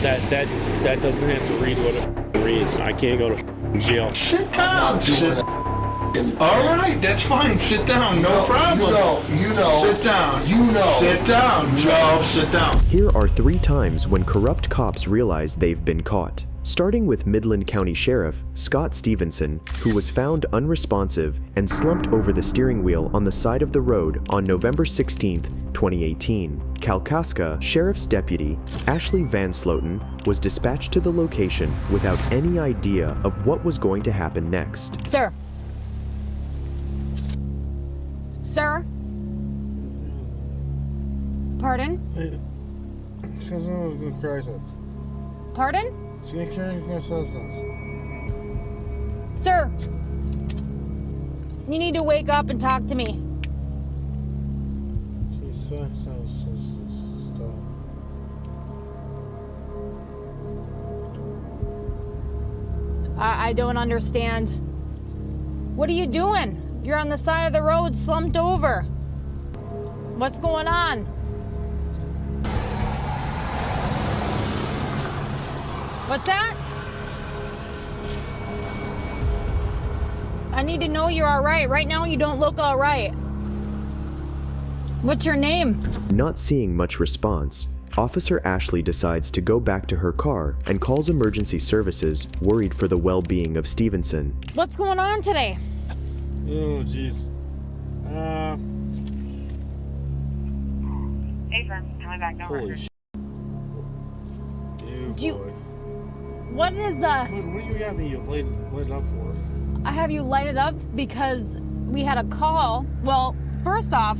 That doesn't have to read what it reads. I can't go to jail. Sit down. All right, that's fine. Sit down. No problem. You know. Sit down. You know. Sit down. No, sit down. Here are 3 times when corrupt cops realize they've been caught. Starting with Midland County Sheriff Scott Stevenson, who was found unresponsive and slumped over the steering wheel on the side of the road on November 16, 2018. Kalkaska Sheriff's Deputy Ashley Van Sloten was dispatched to the location without any idea of what was going to happen next. Sir. Sir? Pardon? Pardon? Sir, you need to wake up and talk to me. I don't understand. What are you doing? You're on the side of the road, slumped over. What's going on? What's that? I need to know you're all right. Right now, you don't look all right. What's your name? Not seeing much response, Officer Ashley decides to go back to her car and calls emergency services, worried for the well-being of Stevenson. What's going on today? Oh, jeez. Hey, firm, coming back. No Holy record. shit. Ew, Do you- boy. What is, What do you got me lit up for? I have you lighted up because we had a call. Well, first off,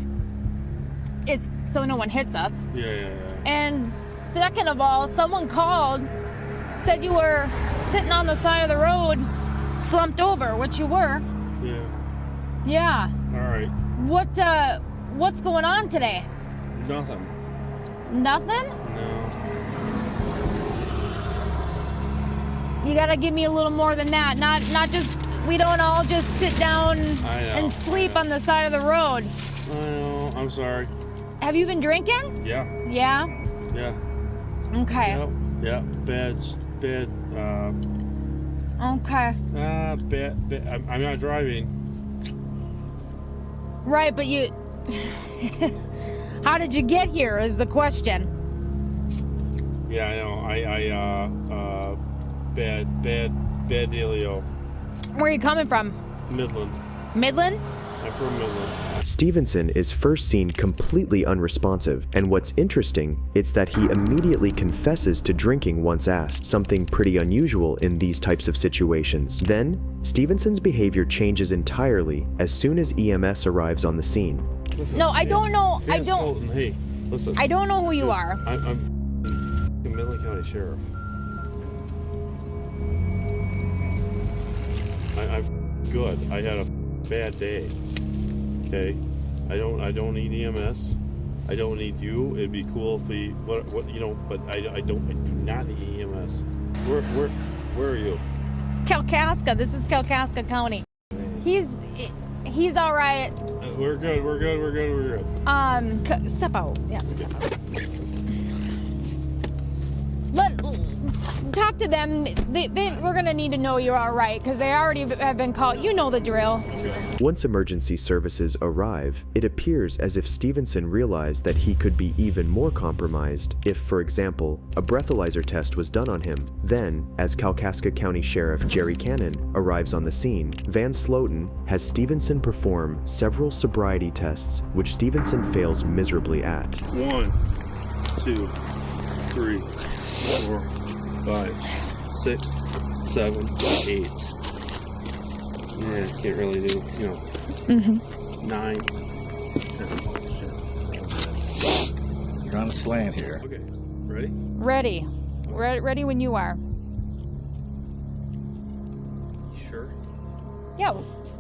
it's so no one hits us. Yeah. And second of all, someone called, said you were sitting on the side of the road, slumped over, which you were. Yeah. Yeah. All right. What's going on today? Nothing. Nothing? No. You gotta give me a little more than that. Not just, we don't all just sit down and sleep on the side of the road. I know. I'm sorry. Have you been drinking? Yeah. Yeah? Yeah. Okay. Yep. Yeah. Bad. Okay. Bad. I'm not driving. Right, but you... How did you get here is the question. Yeah, I know. Bad dealio. Where are you coming from? Midland. Midland? I'm from Midland. Stevenson is first seen completely unresponsive, and what's interesting, it's that he immediately confesses to drinking once asked, something pretty unusual in these types of situations. Then, Stevenson's behavior changes entirely as soon as EMS arrives on the scene. Listen, No, I don't know. I Van don't. Sloten, hey, listen. I don't know who you are. I'm the Midland County Sheriff. I'm good. I had a bad day. Okay, I don't need EMS. I don't need you. It'd be cool if we what but I do not need EMS. Where are you? Kalkaska. This is Kalkaska County. He's all right. We're good. Step out. Yeah, step out. Talk to them. We're gonna need to know you're all right because they already have been called. You know the drill. Once emergency services arrive, it appears as if Stevenson realized that he could be even more compromised if, for example, a breathalyzer test was done on him. Then, as Kalkaska County Sheriff Jerry Cannon arrives on the scene, Van Sloten has Stevenson perform several sobriety tests, which Stevenson fails miserably at. 1, 2, 3, 4, 5, 6, 7, 8. Yeah, can't really do, 9. You're on a slant here. Okay, ready? Ready. Ready when you are. You sure? Yeah.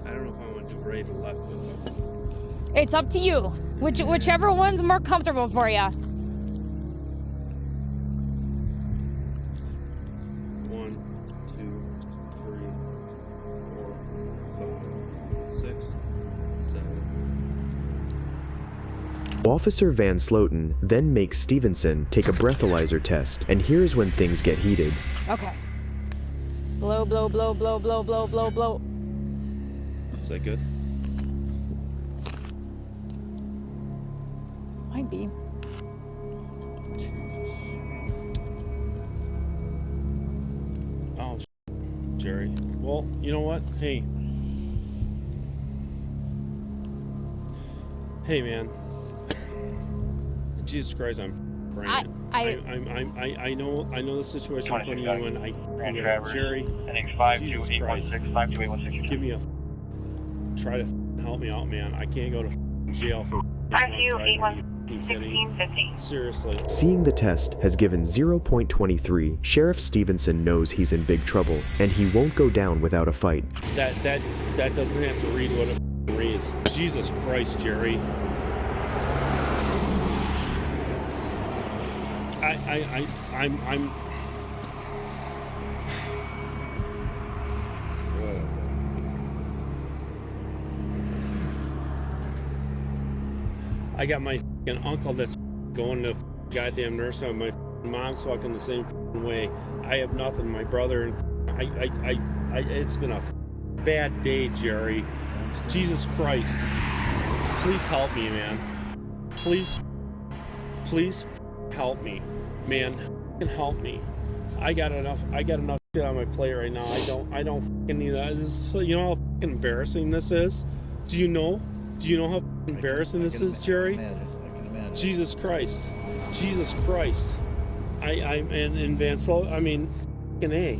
I don't know if I want to do right or left with them. It's up to you. Whichever one's more comfortable for you. 1, 2, 3, 4, 5, 6, 7. Officer Van Sloten then makes Stevenson take a breathalyzer test, and here's when things get heated. Okay. Blow, blow, blow, blow, blow, blow, blow, blow. Is that good? Might be. Oh, Jerry. Well, you know what? Hey. Hey, man. Jesus Christ, I'm praying. I know the situation I'm putting you in. Jerry, Jesus Christ, give me a try to help me out, man. I can't go to jail for seriously. Seeing the test has given 0.23, Sheriff Stevenson knows he's in big trouble, and he won't go down without a fight. That doesn't have to read what it reads. Jesus Christ, Jerry. I'm I got my uncle that's going to goddamn nurse home. My mom's fucking the same way. I have nothing. My brother and I it's been a bad day, Jerry. Jesus Christ. Please help me, man. Please help me. Man, help me. I got enough shit on my plate right now. I don't fucking need that. This is, you know how fucking embarrassing this is? Do you know how embarrassing this is, Jerry? I can imagine. Jesus Christ. And Van Sloten, I mean, fucking A.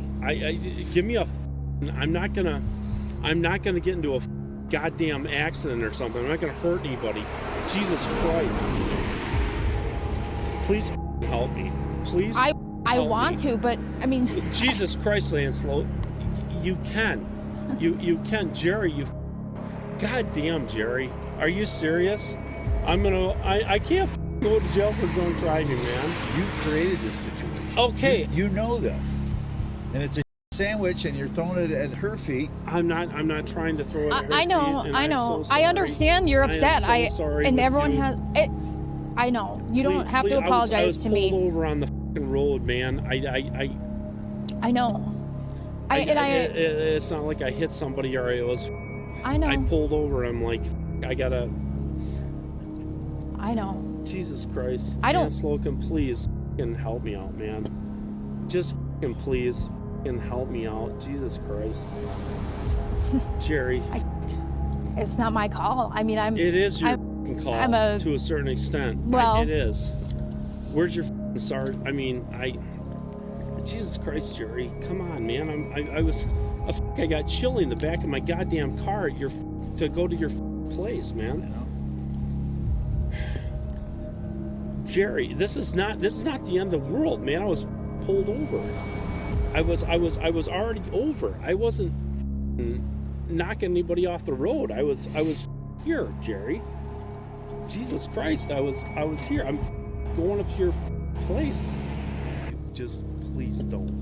Give me a. I'm not gonna get into a goddamn accident or something. I'm not gonna hurt anybody. Jesus Christ. Please help me. Please. I want to, but I mean. Jesus Christ, Van Sloten. You can. You can, Jerry. Goddamn, Jerry. Are you serious? I can't go to jail for drunk driving, man. You created this situation. Okay. You know this. And it's a sandwich and you're throwing it at her feet. I'm not trying to throw it at her I know. feet, and I'm so I sorry. understand you're upset. I am so sorry and with everyone you. has it. I know. You don't have to I apologize was to me. pulled over on the fucking road, man. I know. It's not like I hit somebody or it was. I know. I pulled over. I'm like, I gotta. I know. Jesus Christ. I don't. Slogan, please fucking help me out, man. Just fucking please fucking help me out. Jesus Christ. Jerry. It's not my call. I mean, It is your fucking call to a certain extent. Well. It is. Where's your fucking sergeant? I mean, Jesus Christ, Jerry. Come on, man. I got chili in the back of my goddamn car to go to your place, man. Jerry, this is not the end of the world, man. I was pulled over. I was already over. I wasn't knocking anybody off the road. I was here, Jerry. Jesus Christ, I was here. I'm going up to your place. Just please don't.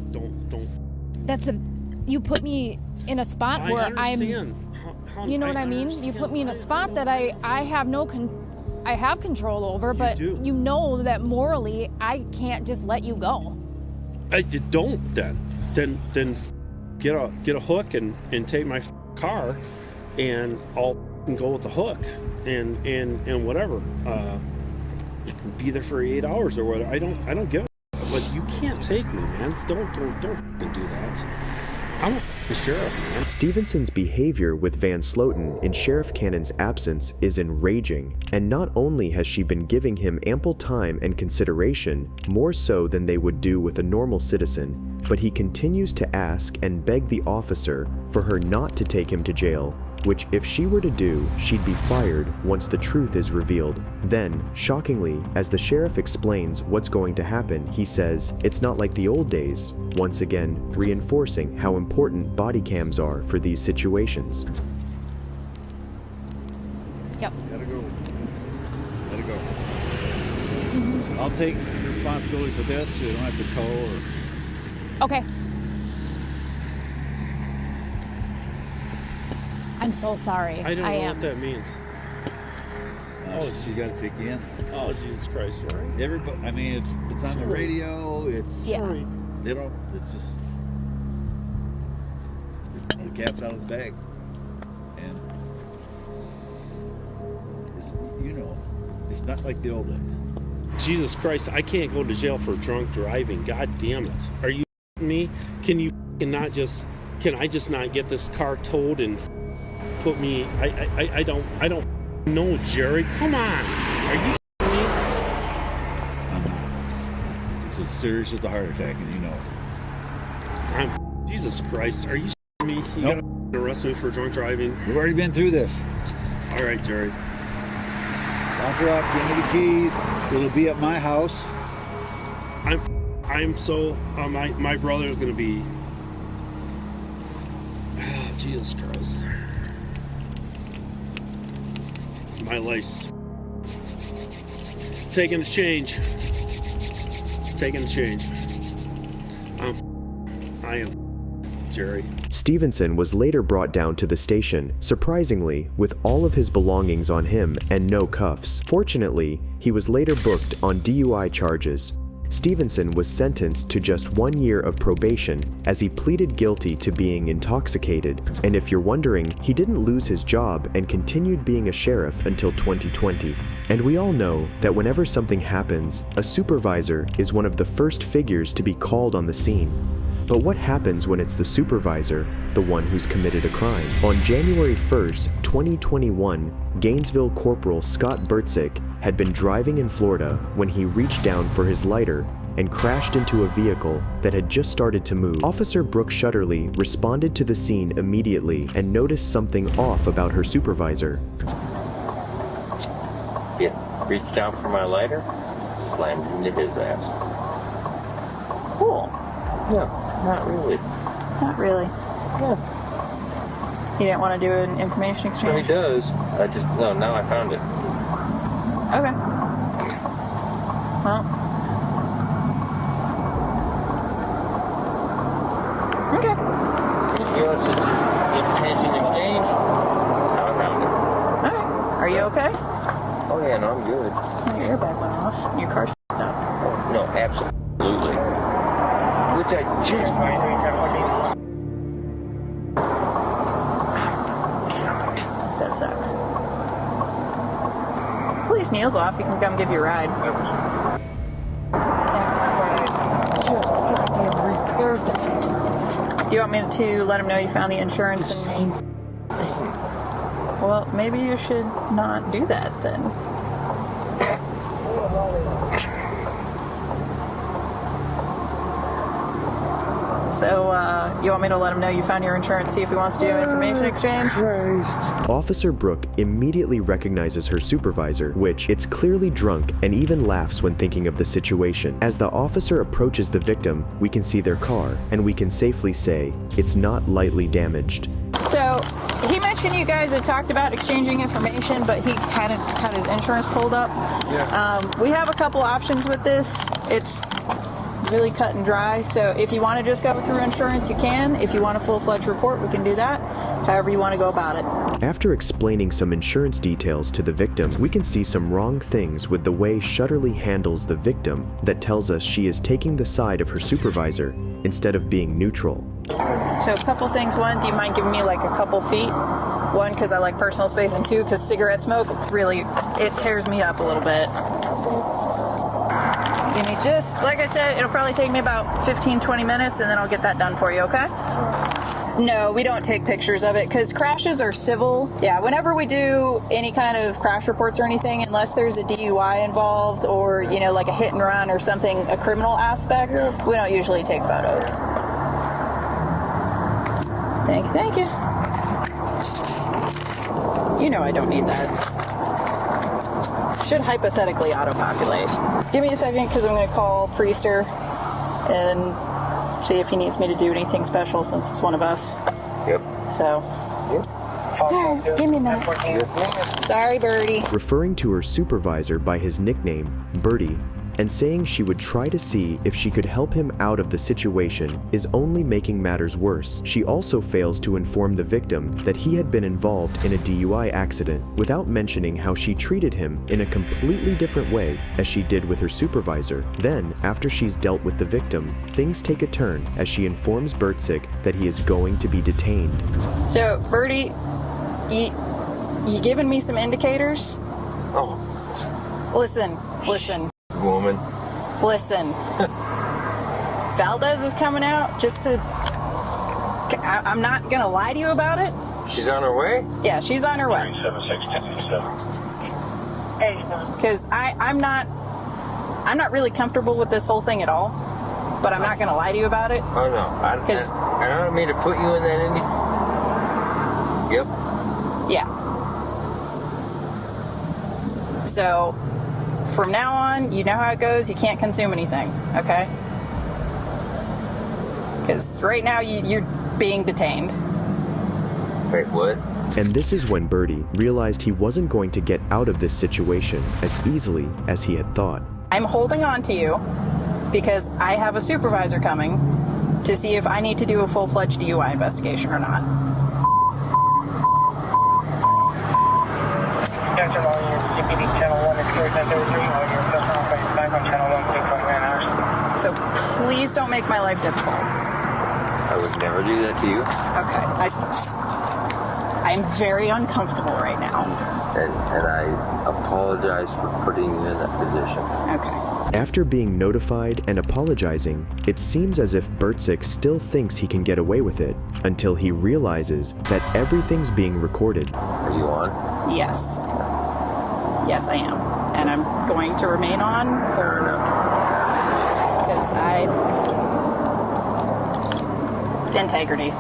You put me in a spot where understand. You know what I mean? You put me in a spot that I have I have control over, but you know that morally I can't just let you go. Don't then get a hook and take my car, and I'll go with the hook and whatever. Be there for 8 hours or whatever. I don't give a but you can't take me, man. Don't fucking do that. I'm a sheriff, man. Stevenson's behavior with Van Sloten in Sheriff Cannon's absence is enraging, and not only has she been giving him ample time and consideration, more so than they would do with a normal citizen, but he continues to ask and beg the officer for her not to take him to jail, which if she were to do, she'd be fired once the truth is revealed. Then, shockingly, as the sheriff explains what's going to happen, he says it's not like the old days, once again reinforcing how important body cams are for these situations. Yep. Gotta go. I'll take responsibility for this so you don't have to tow or... Okay. I'm so sorry. I don't know what that means. Oh, she got to pick you in. Oh, Jesus Christ, Jerry. Everybody, I mean, it's on the radio. It's Yeah. They don't. It's just the cat's out of the bag, and it's, it's not like the old days. Jesus Christ, I can't go to jail for drunk driving. God damn it. Are you me? Can you not just, can I just not get this car towed and put me, I don't know, Jerry. Come on. Are you me? I'm not. It's as serious as the heart attack, and you know it. Jesus Christ. Are you me? You Nope. gotta arrest me for drunk driving. We've already been through this. All right, Jerry. Lock her up. Give me the keys. It'll be at my house. I'm so, my brother's gonna be, Jesus Christ. My life's taking a change. Taking a change. I am Jerry. Stevenson was later brought down to the station, surprisingly, with all of his belongings on him and no cuffs. Fortunately, he was later booked on DUI charges. Stevenson was sentenced to just 1 year of probation as he pleaded guilty to being intoxicated. And if you're wondering, he didn't lose his job and continued being a sheriff until 2020. And we all know that whenever something happens, a supervisor is one of the first figures to be called on the scene. But what happens when it's the supervisor, the one who's committed a crime? On January 1st, 2021, Gainesville Corporal Scott Bertzik had been driving in Florida when he reached down for his lighter and crashed into a vehicle that had just started to move. Officer Brooke Shutterly responded to the scene immediately and noticed something off about her supervisor. Yeah, reached down for my lighter, slammed into his ass. Cool. No, not really. Not really. Yeah. You didn't want to do an information So he exchange? does. No, now I found it. Okay. Well. Okay. You know, it's just information exchange. Now I found it. Alright. Are you okay? Oh yeah, no, I'm good. Your airbag went off. Your car's up. No, absolutely. Which I just That sucks. Police Neil's off. You can come give you a ride. Do you want me to let him know you found the insurance and... Well, maybe you should not do that then. So, you want me to let him know you found your insurance, see if he wants to do an information exchange? Officer Brooke immediately recognizes her supervisor, which it's clearly drunk and even laughs when thinking of the situation. As the officer approaches the victim, we can see their car, and we can safely say it's not lightly damaged. So, he mentioned you guys had talked about exchanging information, but he hadn't had his insurance pulled up. Yeah. We have a couple options with this. It's really cut and dry, so if you want to just go through insurance, you can. If you want a full-fledged report, we can do that. However you want to go about it. After explaining some insurance details to the victim, we can see some wrong things with the way Shutterly handles the victim that tells us she is taking the side of her supervisor instead of being neutral. So a couple things. One, do you mind giving me like a couple feet? One, because I like personal space, and two, because cigarette smoke really, it tears me up a little bit. Give me just, like I said, it'll probably take me about 15-20 minutes, and then I'll get that done for you, okay? No, we don't take pictures of it, because crashes are civil. Yeah, whenever we do any kind of crash reports or anything, unless there's a DUI involved or, you know, like a hit and run or something, a criminal aspect, we don't usually take photos. Thank you. You know I don't need that. Should hypothetically auto-populate. Give me a second, because I'm going to call Priester and see if he needs me to do anything special since it's one of us. Yep. So, here, give me a minute. Sorry, Birdie. Referring to her supervisor by his nickname, Birdie, and saying she would try to see if she could help him out of the situation is only making matters worse. She also fails to inform the victim that he had been involved in a DUI accident, without mentioning how she treated him in a completely different way as she did with her supervisor. Then, after she's dealt with the victim, things take a turn as she informs Bertzik that he is going to be detained. So, Bertie, you giving me some indicators? Oh, Listen. woman. Listen. Valdez is coming out just to... I'm not gonna lie to you about it. She's on her way? Yeah, she's on her way. 7610. Because I'm not really comfortable with this whole thing at all. But I'm not gonna lie to you about it. Oh, no. I don't mean to put you in that Yep. Yeah. So, from now on, you know how it goes. You can't consume anything, okay? Because right now, you're being detained. Wait, what? And this is when Bertie realized he wasn't going to get out of this situation as easily as he had thought. I'm holding on to you because I have a supervisor coming to see if I need to do a full-fledged DUI investigation or not. Gotcha, all your CPD channel 1 is clear 1033, all your customer operations back on channel 1, 6.9 hours. So please don't make my life difficult. I would never do that to you. Okay. I'm very uncomfortable right now. And I apologize for putting you in that position. Okay. After being notified and apologizing, it seems as if Bertzik still thinks he can get away with it, until he realizes that everything's being recorded. Are you on? Yes. Yes, I am. And I'm going to remain on Fair enough. because integrity.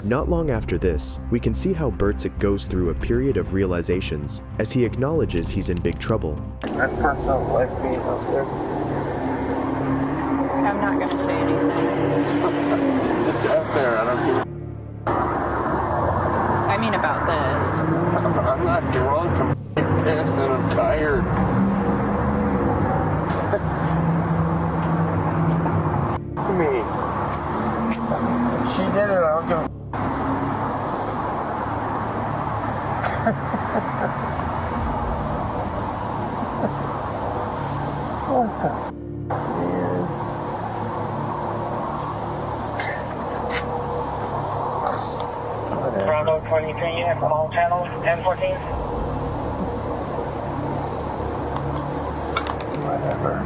Not long after this, we can see how Bertzik goes through a period of realizations as he acknowledges he's in big trouble. That personal life being up there. I'm not going to say anything. It's up there. I don't. I mean about this. I'm not drunk. I'm pissed and I'm tired. Me. She did it. I'll go. What the man? Bravo 23 unit from all channels, 1014. Whatever.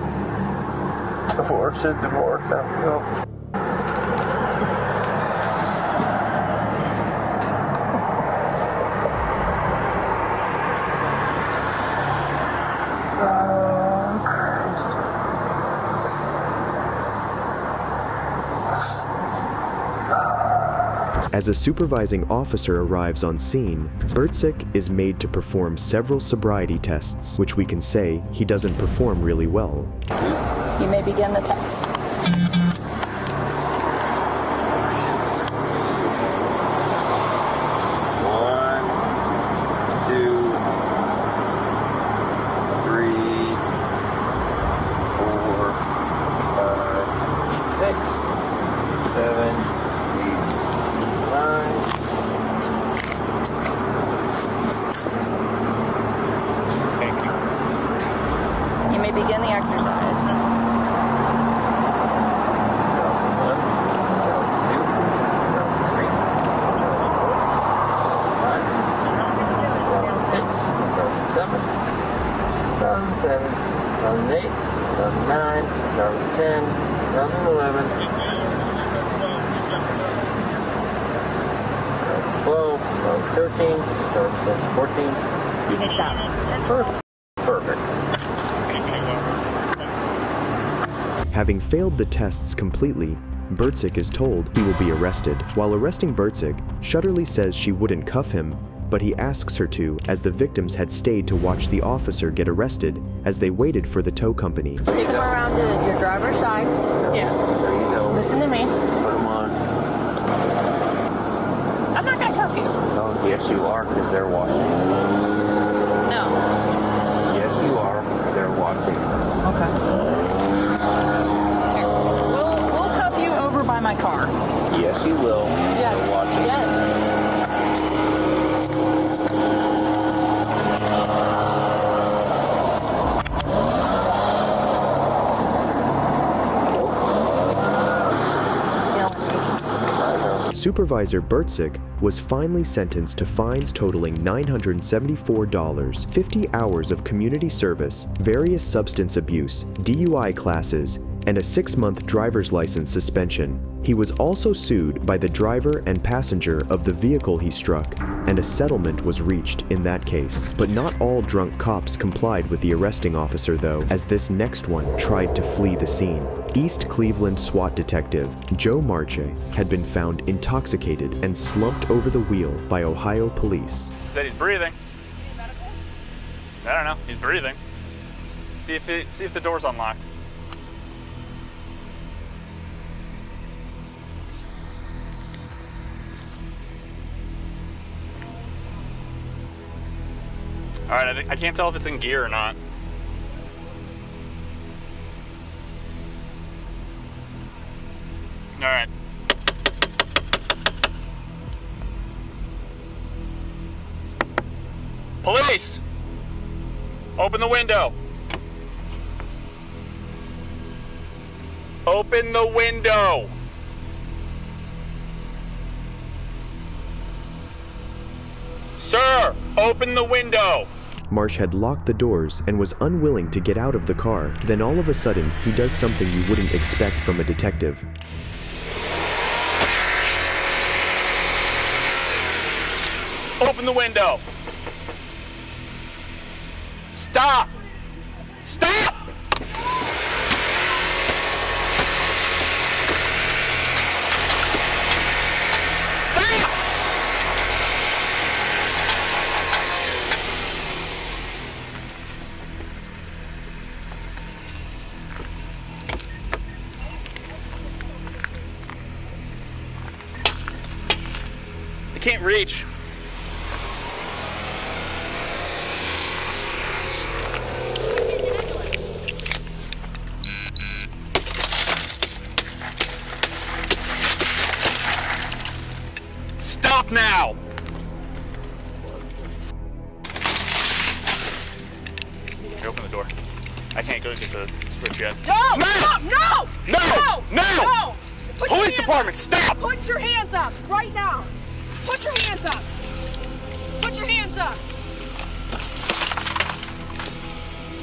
Divorce is divorce. I'm real. As a supervising officer arrives on scene, Bertzik is made to perform several sobriety tests, which we can say he doesn't perform really well. You may begin the test. You may begin the exercise. You can stop. Perfect. Having failed the tests completely, Bertzik is told he will be arrested. While arresting Bertzik, Shutterly says she wouldn't cuff him, but he asks her to as the victims had stayed to watch the officer get arrested as they waited for the tow company. Take him around to your driver's side. Yeah. There you go. Listen to me. Put them on. I'm not gonna cuff you. Oh, yes, you are, because they're watching. No. Yes, you are. They're watching. Okay. We'll cuff you over by my car. Yes, you will. Yes. They're watching. Yes. Supervisor Bertzik was finally sentenced to fines totaling $974, 50 hours of community service, various substance abuse, DUI classes, and a 6-month driver's license suspension. He was also sued by the driver and passenger of the vehicle he struck, and a settlement was reached in that case. But not all drunk cops complied with the arresting officer though, as this next one tried to flee the scene. East Cleveland SWAT detective Joe Marche had been found intoxicated and slumped over the wheel by Ohio police. Said he's breathing. I don't know. He's breathing. See if the door's unlocked. All right, I can't tell if it's in gear or not. All right. Police! Open the window. Open the window. Sir, open the window. Marsh had locked the doors and was unwilling to get out of the car. Then all of a sudden, he does something you wouldn't expect from a detective. Open the window. Stop! Stop! I can't reach. Stop now! Here, open the door. I can't go get the switch yet. No! No! No! No! No! No! Put your Police hands department, up. stop! Put your hands up right now. Put your hands up. Put your hands up.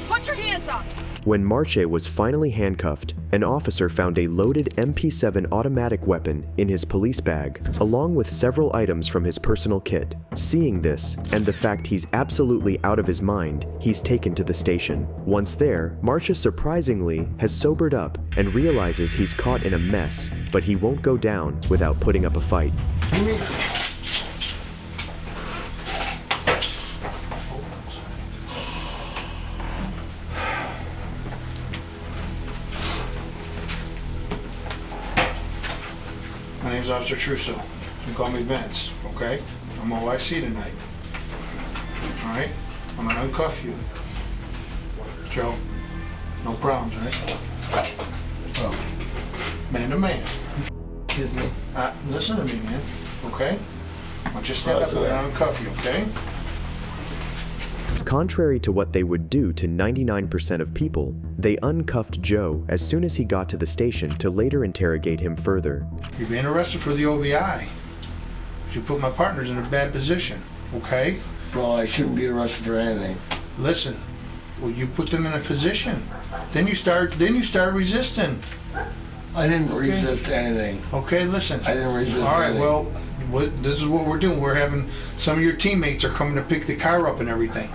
Put your hands up. When Marche was finally handcuffed, an officer found a loaded MP7 automatic weapon in his police bag, along with several items from his personal kit. Seeing this, and the fact he's absolutely out of his mind, he's taken to the station. Once there, Marcia surprisingly has sobered up and realizes he's caught in a mess, but he won't go down without putting up a fight. My name's Officer Trusso. You can call me Vince, okay? I'm OIC tonight. Alright? I'm gonna uncuff you. Joe, no problems, right? Oh. Man to man. Excuse me. Listen to me, man. Okay? I'll just stand up and uncuff you, okay? Contrary to what they would do to 99% of people, they uncuffed Joe as soon as he got to the station to later interrogate him further. You're being arrested for the OVI. You put my partners in a bad position, okay? Well, I shouldn't be arrested for anything. Listen, well, you put them in a position. Then you start resisting. I didn't resist anything. Okay, listen. I didn't resist All right, anything. well, this is what we're doing. We're having some of your teammates are coming to pick the car up and everything.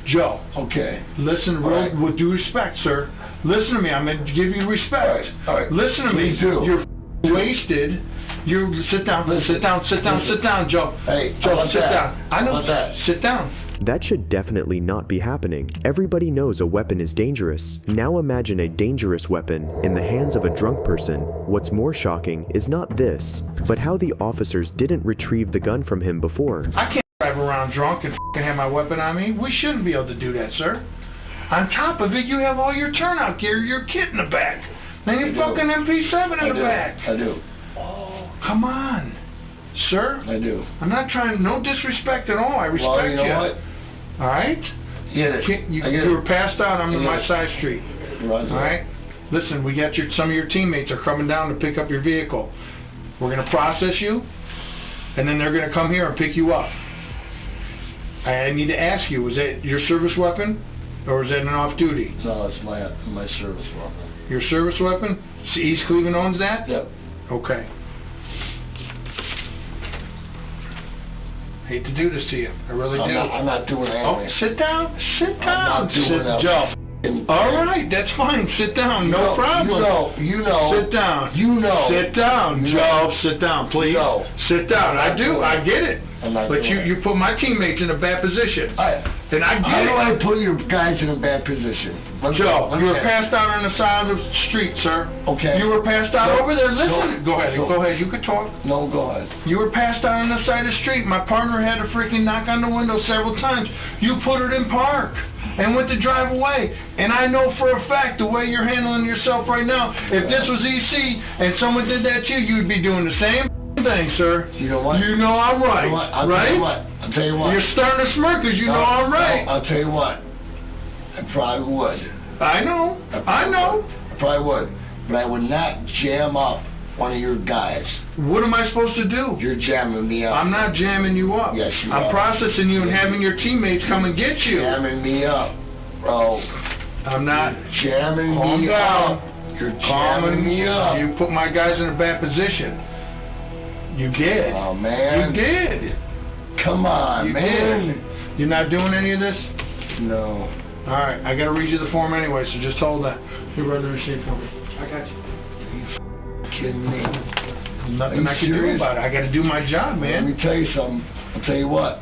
Joe. Okay. Listen, Right. with due respect, sir. Listen to me. I'm going to give you respect. All right. Listen to me. Please do. You're wasted. You sit down, sit down, sit down, sit down, Joe. Hey, Joe, how about sit that? down. I know. How about that? Sit down. That should definitely not be happening. Everybody knows a weapon is dangerous. Now imagine a dangerous weapon in the hands of a drunk person. What's more shocking is not this, but how the officers didn't retrieve the gun from him before. I can't drive around drunk and have my weapon on me. We shouldn't be able to do that, sir. On top of it, you have all your turnout gear, your kit in the back, and your fucking MP7 in the back. I do. Oh, come on, sir. I do. I'm not trying, no disrespect at all. I respect Well, you know what? All right? Get it. You were passed out on my side street. Roger. All right? Listen, we got some of your teammates are coming down to pick up your vehicle. We're going to process you, and then they're going to come here and pick you up. I need to ask you, is that your service weapon, or is that an off-duty? No, it's my service weapon. Your service weapon? East Cleveland owns that? Yep. Okay. Hate to do this to you. I really do. I'm not doing anything. Oh, sit down. Sit down. I'm not doing that. Joe. All right, that's fine. Sit down. No problem. You know. Sit down. You know. Sit down, Joe. Sit down, please. No. Sit down. I do. I get it. But you put my teammates in a bad position. And I get it. How do I put your guys in a bad position? Joe, you were passed out on the side of the street, sir. Okay. You were passed out over there. Listen. No. Go ahead. No. Go ahead. You can talk. No, go ahead. You were passed out on the side of the street. My partner had to freaking knock on the window several times. You put it in park and went to drive away. And I know for a fact the way you're handling yourself right now, if this was EC and someone did that to you, you'd be doing the same thing, sir. You know what? You know I'm right. You know what? I'll right? tell you what. I'll tell you what. You're starting to smirk because you know I'm right. No, I'll tell you what. I probably would. I know. I know. I probably would. But I would not jam up one of your guys. What am I supposed to do? You're jamming me up. I'm not jamming you up. Yes, you I'm are. processing you and having your teammates come and get you. Jamming me up, bro. I'm not. Jamming Calm me down. up. You're jamming me up. You put my guys in a bad position. You did. Oh, man. You did. Come on, You man. did. You're not doing any of this? No. All right, I got to read you the form anyway, so just hold that. You read the receipt for me. I got you. Kidding me? Nothing I can do about it. I got to do my job, man. Let me tell you something. I'll tell you what.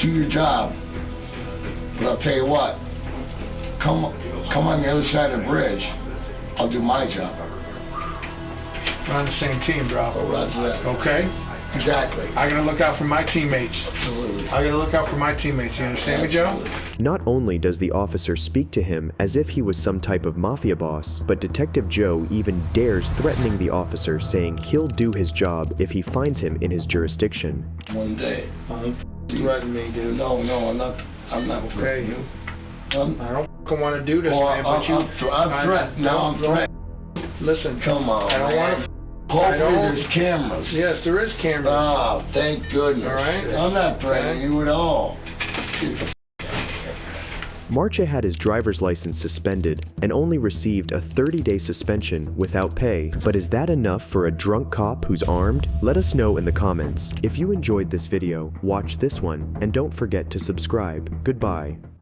Do your job. But I'll tell you what. Come on the other side of the bridge. I'll do my job. We're on the same team, bro. Oh, roger that. Okay? Exactly. I got to look out for my teammates. Absolutely. I got to look out for my teammates. You understand me, Joe? Not only does the officer speak to him as if he was some type of mafia boss, but Detective Joe even dares threatening the officer, saying he'll do his job if he finds him in his jurisdiction. One day. You threaten me, dude. No, I'm not threatening you. I don't want to do this, man, but I'm threatened. Now I'm threatened. Listen. Come on, I don't want to. Hopefully there's cameras. Yes, there is cameras. Oh, thank goodness. All right. I'm not threatening you at all. Marcha had his driver's license suspended and only received a 30-day suspension without pay. But is that enough for a drunk cop who's armed? Let us know in the comments. If you enjoyed this video, watch this one, and don't forget to subscribe. Goodbye.